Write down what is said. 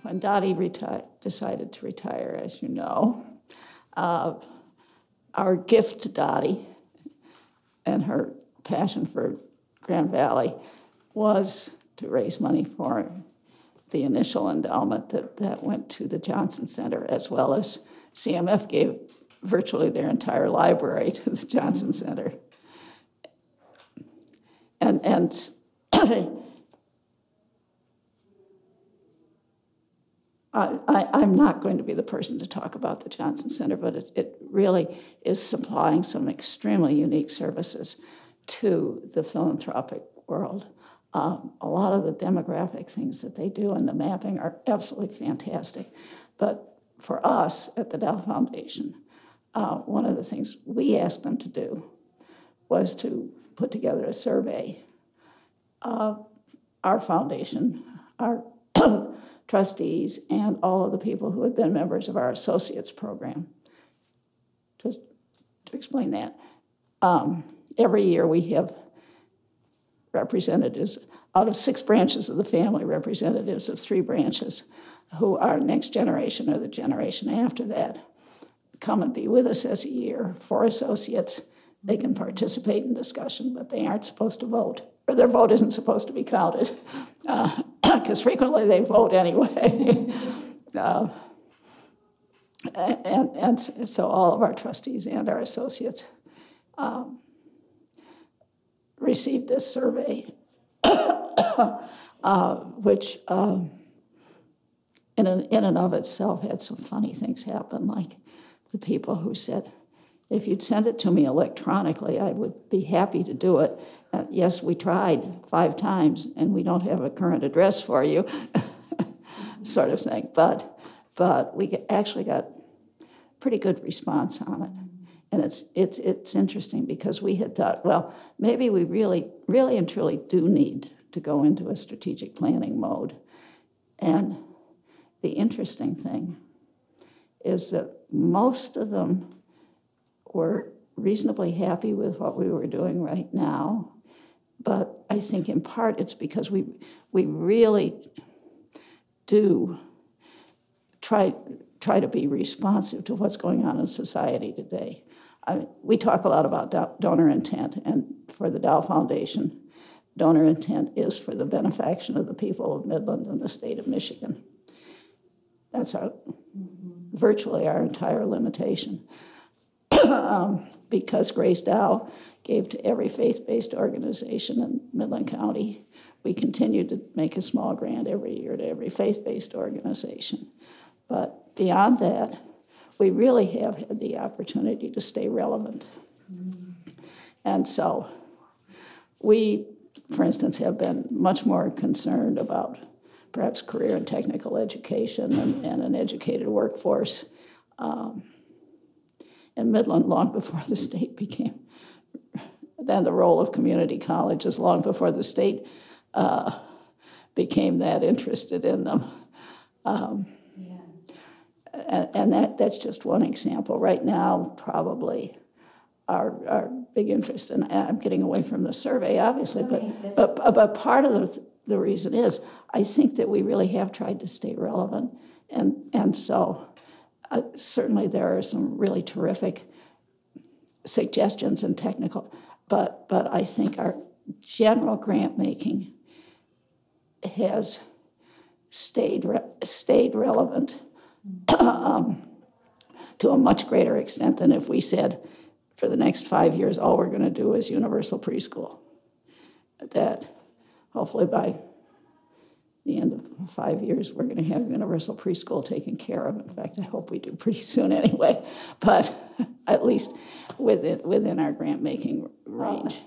when Dottie decided to retire, as you know, our gift to Dottie and her passion for Grand Valley was to raise money for the initial endowment that went to the Johnson Center, as well as CMF gave virtually their entire library to the Johnson Center. And I'm not going to be the person to talk about the Johnson Center, but it really is supplying some extremely unique services to the philanthropic world. A lot of the demographic things that they do and the mapping are absolutely fantastic. But for us at the Dow Foundation, one of the things we asked them to do was to put together a survey of our foundation, our trustees, and all of the people who had been members of our associates program. Just to explain that, every year we have representatives out of 6 branches of the family, representatives of 3 branches who are next generation or the generation after that come and be with us as a year. For associates, they can participate in discussion, but they aren't supposed to vote, or their vote isn't supposed to be counted, because frequently they vote anyway. And so all of our trustees and our associates received this survey, which in and of itself had some funny things happen, like the people who said, if you'd send it to me electronically, I would be happy to do it. Yes, we tried 5 times, and we don't have a current address for you, sort of thing. But we actually got pretty good response on it. And it's interesting because we had thought, well, maybe we really and truly do need to go into a strategic planning mode. And the interesting thing is that most of them were reasonably happy with what we were doing right now. But I think in part it's because we really do try to be responsive to what's going on in society today. We talk a lot about donor intent, and for the Dow Foundation, donor intent is for the benefaction of the people of Midland and the state of Michigan. That's virtually our entire limitation. Because Grace Dow gave to every faith-based organization in Midland County, we continue to make a small grant every year to every faith-based organization. But beyond that, we really have had the opportunity to stay relevant. And so we, for instance, have been much more concerned about perhaps career and technical education and an educated workforce in Midland long before the state became, then the role of community colleges long before the state became that interested in them. And that's just one example. Right now, probably our big interest, and I'm getting away from the survey, obviously, but part of the reason is I think that we really have tried to stay relevant. And so certainly there are some really terrific suggestions and technical, but I think our general grant making has stayed relevant to a much greater extent than if we said for the next 5 years all we're going to do is universal preschool. That hopefully by the end of 5 years we're going to have universal preschool taken care of. In fact, I hope we do pretty soon anyway, but at least within our grant making range.